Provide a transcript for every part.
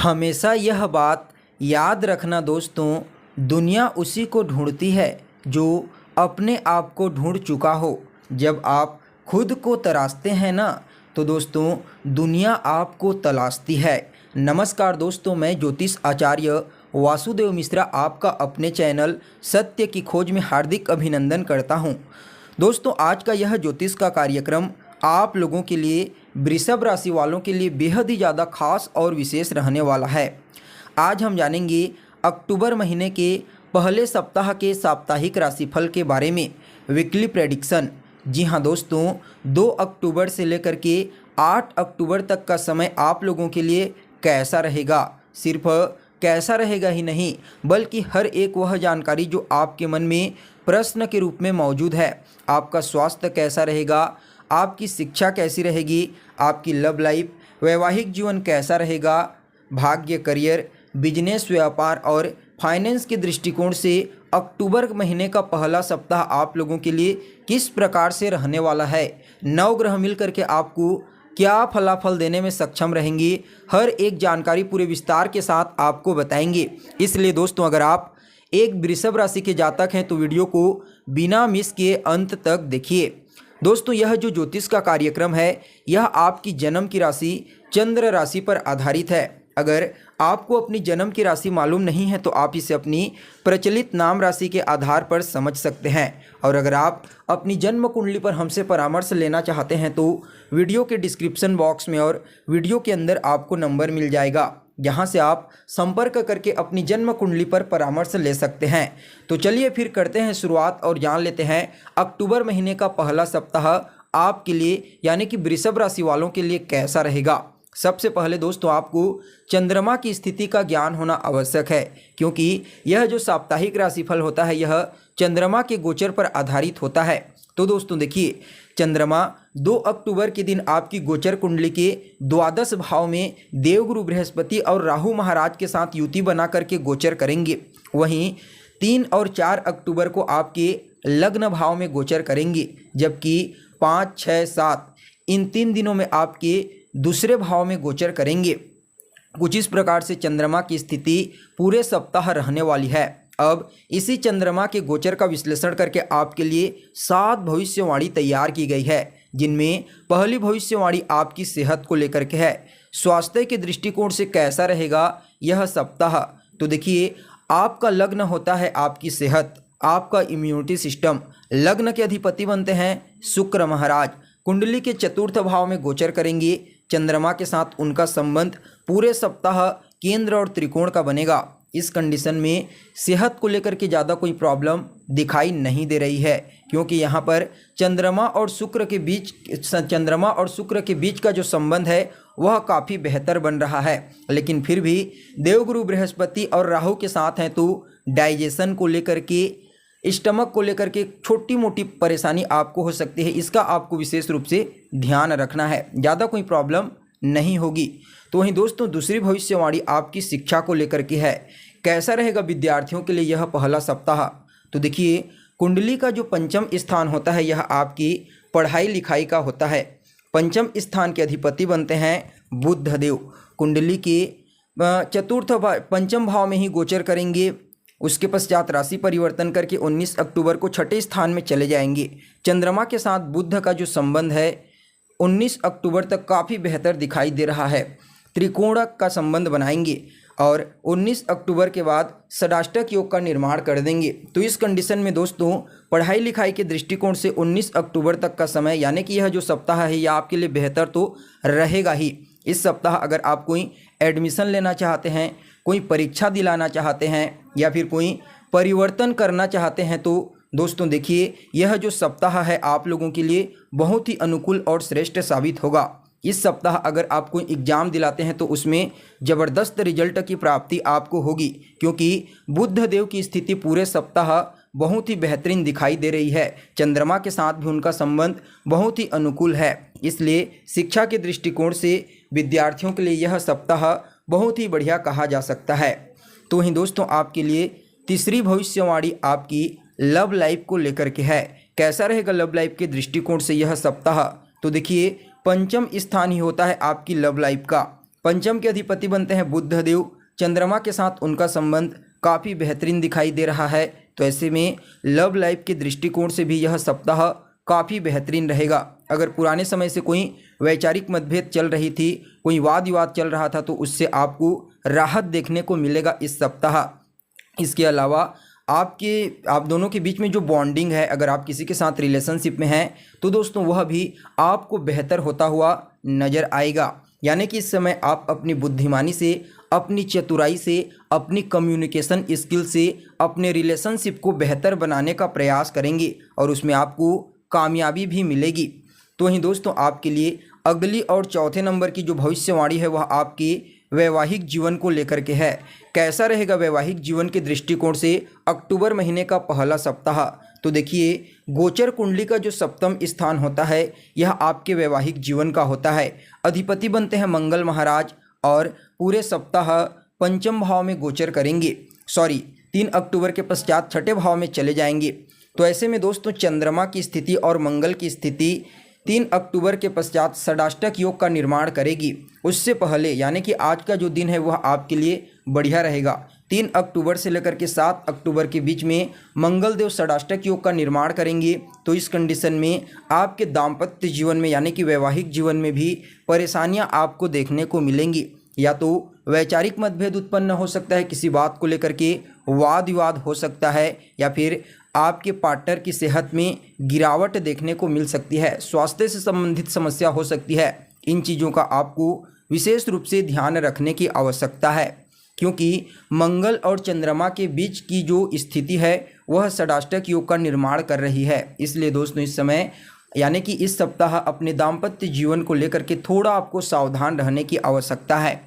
हमेशा यह बात याद रखना दोस्तों, दुनिया उसी को ढूंढती है जो अपने आप को ढूंढ चुका हो। जब आप खुद को तराशते हैं ना, तो दोस्तों दुनिया आपको तलाशती है। नमस्कार दोस्तों, मैं ज्योतिष आचार्य वासुदेव मिश्रा आपका अपने चैनल सत्य की खोज में हार्दिक अभिनंदन करता हूं। दोस्तों आज का यह ज्योतिष का कार्यक्रम आप लोगों के लिए, वृषभ राशि वालों के लिए बेहद ही ज़्यादा खास और विशेष रहने वाला है। आज हम जानेंगे अक्टूबर महीने के पहले सप्ताह के साप्ताहिक राशिफल के बारे में, वीकली प्रेडिक्शन। जी हाँ दोस्तों, 2 अक्टूबर से लेकर के 8 अक्टूबर तक का समय आप लोगों के लिए कैसा रहेगा। सिर्फ कैसा रहेगा ही नहीं, बल्कि हर एक वह जानकारी जो आपके मन में प्रश्न के रूप में मौजूद है। आपका स्वास्थ्य कैसा रहेगा, आपकी शिक्षा कैसी रहेगी, आपकी लव लाइफ, वैवाहिक जीवन कैसा रहेगा, भाग्य, करियर, बिजनेस, व्यापार और फाइनेंस के दृष्टिकोण से अक्टूबर महीने का पहला सप्ताह आप लोगों के लिए किस प्रकार से रहने वाला है। 9 ग्रह मिलकर के आपको क्या फलाफल देने में सक्षम रहेंगी, हर एक जानकारी पूरे विस्तार के साथ आपको बताएंगे। इसलिए दोस्तों अगर आप एक वृषभ राशि के जातक हैं तो वीडियो को बिना मिस किए अंत तक देखिए। दोस्तों यह जो ज्योतिष का कार्यक्रम है, यह आपकी जन्म की राशि चंद्र राशि पर आधारित है। अगर आपको अपनी जन्म की राशि मालूम नहीं है तो आप इसे अपनी प्रचलित नाम राशि के आधार पर समझ सकते हैं। और अगर आप अपनी जन्म कुंडली पर हमसे परामर्श लेना चाहते हैं तो वीडियो के डिस्क्रिप्शन बॉक्स में और वीडियो के अंदर आपको नंबर मिल जाएगा, जहां से आप संपर्क करके अपनी जन्म कुंडली पर परामर्श ले सकते हैं। तो चलिए फिर करते हैं शुरुआत और जान लेते हैं अक्टूबर महीने का पहला सप्ताह आपके लिए यानी कि वृषभ राशि वालों के लिए कैसा रहेगा। सबसे पहले दोस्तों आपको चंद्रमा की स्थिति का ज्ञान होना आवश्यक है, क्योंकि यह जो साप्ताहिक राशिफल होता है यह चंद्रमा के गोचर पर आधारित होता है। तो दोस्तों देखिए, चंद्रमा 2 अक्टूबर के दिन आपकी गोचर कुंडली के द्वादश भाव में देवगुरु बृहस्पति और राहु महाराज के साथ युति बना करके गोचर करेंगे। वहीं 3 और 4 अक्टूबर को आपके लग्न भाव में गोचर करेंगे, जबकि 5, 6, 7 इन 3 दिनों में आपके दूसरे भाव में गोचर करेंगे। कुछ इस प्रकार से चंद्रमा की स्थिति पूरे सप्ताह रहने वाली है। अब इसी चंद्रमा के गोचर का विश्लेषण करके आपके लिए 7 भविष्यवाणी तैयार की गई है, जिनमें पहली भविष्यवाणी आपकी सेहत को लेकर के है। स्वास्थ्य के दृष्टिकोण से कैसा रहेगा यह सप्ताह। तो देखिए, आपका लग्न होता है आपकी सेहत, आपका इम्यूनिटी सिस्टम। लग्न के अधिपति बनते हैं शुक्र महाराज। कुंडली के चतुर्थ भाव में गोचर करेंगे चंद्रमा के साथ, उनका संबंध पूरे सप्ताह केंद्र और त्रिकोण का बनेगा। इस कंडीशन में सेहत को लेकर के ज़्यादा कोई प्रॉब्लम दिखाई नहीं दे रही है, क्योंकि यहाँ पर चंद्रमा और शुक्र के बीच का जो संबंध है वह काफ़ी बेहतर बन रहा है। लेकिन फिर भी देवगुरु बृहस्पति और राहु के साथ हैं तो डाइजेशन को लेकर के, स्टमक को लेकर के छोटी मोटी परेशानी आपको हो सकती है। इसका आपको विशेष रूप से ध्यान रखना है, ज़्यादा कोई प्रॉब्लम नहीं होगी। तो वहीं दोस्तों दूसरी भविष्यवाणी आपकी शिक्षा को लेकर के है। कैसा रहेगा विद्यार्थियों के लिए यह पहला सप्ताह। तो देखिए, कुंडली का जो पंचम स्थान होता है यह आपकी पढ़ाई लिखाई का होता है। पंचम स्थान के अधिपति बनते हैं बुध देव। कुंडली के पंचम भाव में ही गोचर करेंगे। उसके पश्चात राशि परिवर्तन करके 19 अक्टूबर को छठे स्थान में चले जाएंगे। चंद्रमा के साथ बुध का जो संबंध है 19 अक्टूबर तक काफ़ी बेहतर दिखाई दे रहा है। त्रिकोण का संबंध बनाएंगे और 19 अक्टूबर के बाद षडाष्टक योग का निर्माण कर देंगे। तो इस कंडीशन में दोस्तों पढ़ाई लिखाई के दृष्टिकोण से 19 अक्टूबर तक का समय यानी कि यह जो सप्ताह है यह आपके लिए बेहतर तो रहेगा ही। इस सप्ताह अगर आप कोई एडमिशन लेना चाहते हैं, कोई परीक्षा दिलाना चाहते हैं या फिर कोई परिवर्तन करना चाहते हैं तो दोस्तों देखिए, यह जो सप्ताह है आप लोगों के लिए बहुत ही अनुकूल और श्रेष्ठ साबित होगा। इस सप्ताह अगर आप कोई एग्जाम दिलाते हैं तो उसमें ज़बरदस्त रिजल्ट की प्राप्ति आपको होगी, क्योंकि बुध देव की स्थिति पूरे सप्ताह बहुत ही बेहतरीन दिखाई दे रही है। चंद्रमा के साथ भी उनका संबंध बहुत ही अनुकूल है। इसलिए शिक्षा के दृष्टिकोण से विद्यार्थियों के लिए यह सप्ताह बहुत ही बढ़िया कहा जा सकता है। तो वहीं दोस्तों आपके लिए तीसरी भविष्यवाणी आपकी लव लाइफ को लेकर के है। कैसा रहेगा लव लाइफ के दृष्टिकोण से यह सप्ताह। तो देखिए, पंचम स्थान ही होता है आपकी लव लाइफ का। पंचम के अधिपति बनते हैं बुध देव। चंद्रमा के साथ उनका संबंध काफ़ी बेहतरीन दिखाई दे रहा है। तो ऐसे में लव लाइफ के दृष्टिकोण से भी यह सप्ताह काफ़ी बेहतरीन रहेगा। अगर पुराने समय से कोई वैचारिक मतभेद चल रही थी, कोई वाद विवाद चल रहा था, तो उससे आपको राहत देखने को मिलेगा इस सप्ताह। इसके अलावा आप दोनों के बीच में जो बॉन्डिंग है, अगर आप किसी के साथ रिलेशनशिप में हैं तो दोस्तों वह भी आपको बेहतर होता हुआ नज़र आएगा। यानी कि इस समय आप अपनी बुद्धिमानी से, अपनी चतुराई से, अपनी कम्युनिकेशन स्किल से अपने रिलेशनशिप को बेहतर बनाने का प्रयास करेंगे और उसमें आपको कामयाबी भी मिलेगी। तो वहीं दोस्तों आपके लिए अगली और चौथे नंबर की जो भविष्यवाणी है वह आपके वैवाहिक जीवन को लेकर के है। कैसा रहेगा वैवाहिक जीवन के दृष्टिकोण से अक्टूबर महीने का पहला सप्ताह? तो देखिए, गोचर कुंडली का जो सप्तम स्थान होता है यह आपके वैवाहिक जीवन का होता है। अधिपति बनते हैं मंगल महाराज और पूरे सप्ताह पंचम भाव में गोचर करेंगे। 3 अक्टूबर के पश्चात छठे भाव में चले जाएंगे। तो ऐसे में दोस्तों चंद्रमा की स्थिति और मंगल की स्थिति 3 अक्टूबर के पश्चात षडाष्टक योग का निर्माण करेगी। उससे पहले यानी कि आज का जो दिन है वह आपके लिए बढ़िया रहेगा। 3 अक्टूबर से लेकर के 7 अक्टूबर के बीच में मंगल देव षडाष्टक योग का निर्माण करेंगे। तो इस कंडीशन में आपके दाम्पत्य जीवन में यानी कि वैवाहिक जीवन में भी परेशानियां आपको देखने को मिलेंगी। या तो वैचारिक मतभेद उत्पन्न हो सकता है, किसी बात को लेकर के वाद विवाद हो सकता है, या फिर आपके पार्टनर की सेहत में गिरावट देखने को मिल सकती है, स्वास्थ्य से संबंधित समस्या हो सकती है। इन चीज़ों का आपको विशेष रूप से ध्यान रखने की आवश्यकता है, क्योंकि मंगल और चंद्रमा के बीच की जो स्थिति है वह षडाष्टक योग का निर्माण कर रही है। इसलिए दोस्तों इस समय यानी कि इस सप्ताह अपने दाम्पत्य जीवन को लेकर के थोड़ा आपको सावधान रहने की आवश्यकता है।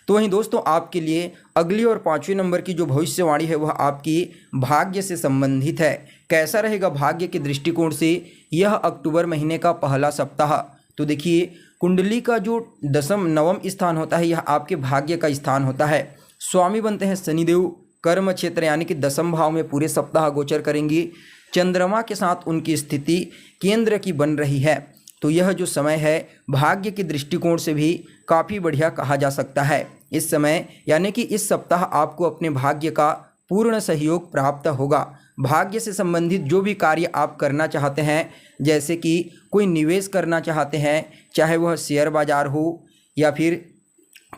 तो वहीं दोस्तों आपके लिए अगली और 5वें नंबर की जो भविष्यवाणी है वह आपकी भाग्य से संबंधित है। कैसा रहेगा भाग्य के दृष्टिकोण से यह अक्टूबर महीने का पहला सप्ताह? तो देखिए, कुंडली का जो नवम स्थान होता है यह आपके भाग्य का स्थान होता है। स्वामी बनते हैं शनिदेव। कर्म क्षेत्र यानी कि 10वें भाव में पूरे सप्ताह गोचर करेंगे। चंद्रमा के साथ उनकी स्थिति केंद्र की बन रही है। तो यह जो समय है भाग्य के दृष्टिकोण से भी काफ़ी बढ़िया कहा जा सकता है। इस समय यानी कि इस सप्ताह आपको अपने भाग्य का पूर्ण सहयोग प्राप्त होगा। भाग्य से संबंधित जो भी कार्य आप करना चाहते हैं, जैसे कि कोई निवेश करना चाहते हैं, चाहे वह शेयर बाजार हो या फिर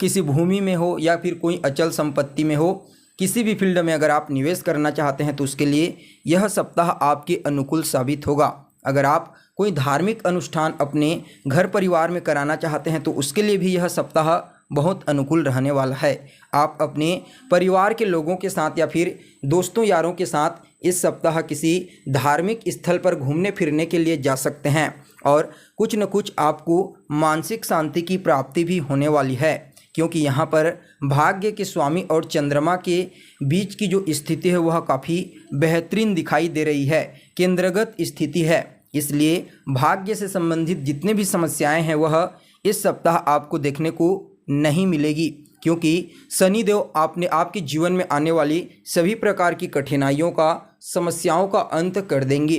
किसी भूमि में हो या फिर कोई अचल संपत्ति में हो, किसी भी फील्ड में अगर आप निवेश करना चाहते हैं तो उसके लिए यह सप्ताह आपके अनुकूल साबित होगा। अगर आप कोई धार्मिक अनुष्ठान अपने घर परिवार में कराना चाहते हैं तो उसके लिए भी यह सप्ताह बहुत अनुकूल रहने वाला है। आप अपने परिवार के लोगों के साथ या फिर दोस्तों यारों के साथ इस सप्ताह किसी धार्मिक स्थल पर घूमने फिरने के लिए जा सकते हैं और कुछ न कुछ आपको मानसिक शांति की प्राप्ति भी होने वाली है, क्योंकि यहाँ पर भाग्य के स्वामी और चंद्रमा के बीच की जो स्थिति है वह काफ़ी बेहतरीन दिखाई दे रही है, केंद्रगत स्थिति है। इसलिए भाग्य से संबंधित जितने भी समस्याएं हैं वह इस सप्ताह आपको देखने को नहीं मिलेगी, क्योंकि शनिदेव आपके जीवन में आने वाली सभी प्रकार की कठिनाइयों का, समस्याओं का अंत कर देंगे।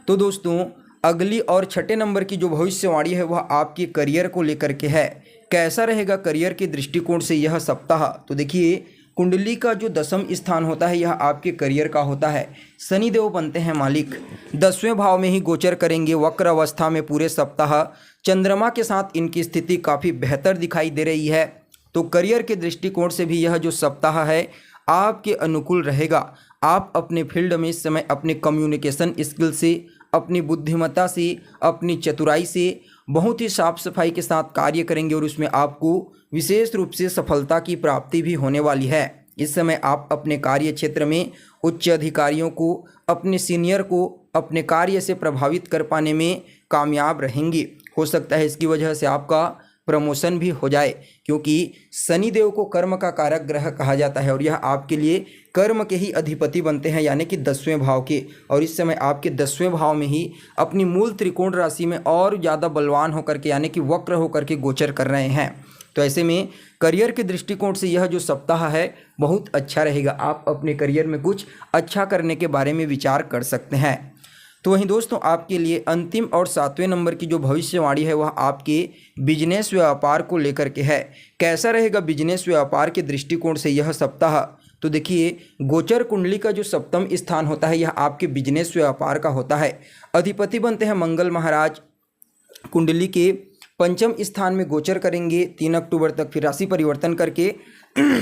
तो दोस्तों अगली और छठे नंबर की जो भविष्यवाणी है वह आपके करियर को लेकर के है। कैसा रहेगा करियर के दृष्टिकोण से यह सप्ताह? तो देखिए, कुंडली का जो 10वां स्थान होता है यह आपके करियर का होता है। शनिदेव बनते हैं मालिक। 10वें भाव में ही गोचर करेंगे वक्र अवस्था में पूरे सप्ताह। चंद्रमा के साथ इनकी स्थिति काफ़ी बेहतर दिखाई दे रही है। तो करियर के दृष्टिकोण से भी यह जो सप्ताह है आपके अनुकूल रहेगा। आप अपने फील्ड में इस समय अपने कम्युनिकेशन स्किल से, अपनी बुद्धिमत्ता से, अपनी चतुराई से बहुत ही साफ सफाई के साथ कार्य करेंगे और उसमें आपको विशेष रूप से सफलता की प्राप्ति भी होने वाली है। इस समय आप अपने कार्य क्षेत्र में उच्च अधिकारियों को, अपने सीनियर को अपने कार्य से प्रभावित कर पाने में कामयाब रहेंगे। हो सकता है इसकी वजह से आपका प्रमोशन भी हो जाए, क्योंकि शनिदेव को कर्म का कारक ग्रह कहा जाता है और यह आपके लिए कर्म के ही अधिपति बनते हैं, यानी कि 10वें भाव के। और इस समय आपके 10वें भाव में ही अपनी मूल त्रिकोण राशि में और ज़्यादा बलवान होकर के यानी कि वक्र होकर के गोचर कर रहे हैं। तो ऐसे में करियर के दृष्टिकोण से यह जो सप्ताह है बहुत अच्छा रहेगा। आप अपने करियर में कुछ अच्छा करने के बारे में विचार कर सकते हैं। तो वहीं दोस्तों आपके लिए अंतिम और 7वें नंबर की जो भविष्यवाणी है वह आपके बिजनेस व्यापार को लेकर के है। कैसा रहेगा बिजनेस व्यापार के दृष्टिकोण से यह सप्ताह? तो देखिए, गोचर कुंडली का जो सप्तम स्थान होता है यह आपके बिजनेस व्यापार का होता है। अधिपति बनते हैं मंगल महाराज, कुंडली के पंचम स्थान में गोचर करेंगे 3 अक्टूबर तक, फिर राशि परिवर्तन करके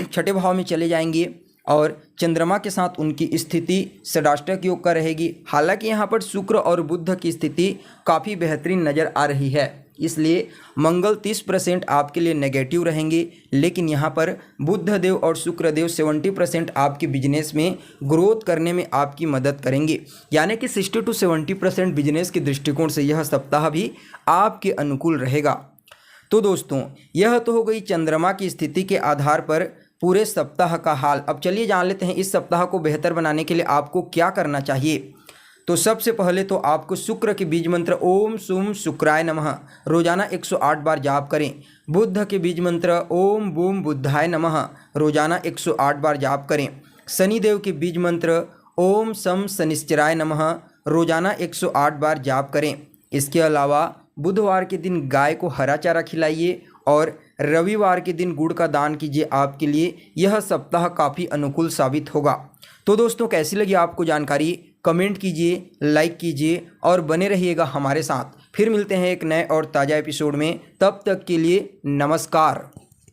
छठे भाव में चले जाएंगे और चंद्रमा के साथ उनकी स्थिति षडाष्टक योग का रहेगी। हालांकि यहाँ पर शुक्र और बुध की स्थिति काफ़ी बेहतरीन नज़र आ रही है, इसलिए मंगल 30% आपके लिए नेगेटिव रहेंगे, लेकिन यहाँ पर बुध देव और शुक्र देव 70% आपके बिजनेस में ग्रोथ करने में आपकी मदद करेंगे। यानी कि 60 to 70% बिजनेस के दृष्टिकोण से यह सप्ताह भी आपके अनुकूल रहेगा। तो दोस्तों यह तो हो गई चंद्रमा की स्थिति के आधार पर पूरे सप्ताह का हाल। अब चलिए जान लेते हैं इस सप्ताह को बेहतर बनाने के लिए आपको क्या करना चाहिए। तो सबसे पहले तो आपको शुक्र के बीज मंत्र ओम सुम शुक्राय नमः रोजाना 108 बार जाप करें। बुध के बीज मंत्र ओम बूम बुद्धाय नमः रोजाना 108 बार जाप करें। शनिदेव के बीज मंत्र ओम सम शनिश्चराय नमः रोजाना 108 बार जाप करें। इसके अलावा बुधवार के दिन गाय को हरा चारा खिलाइए और रविवार के दिन गुड़ का दान कीजिए। आपके लिए यह सप्ताह काफ़ी अनुकूल साबित होगा। तो दोस्तों कैसी लगी आपको जानकारी, कमेंट कीजिए, लाइक कीजिए और बने रहिएगा हमारे साथ। फिर मिलते हैं एक नए और ताज़ा एपिसोड में, तब तक के लिए नमस्कार।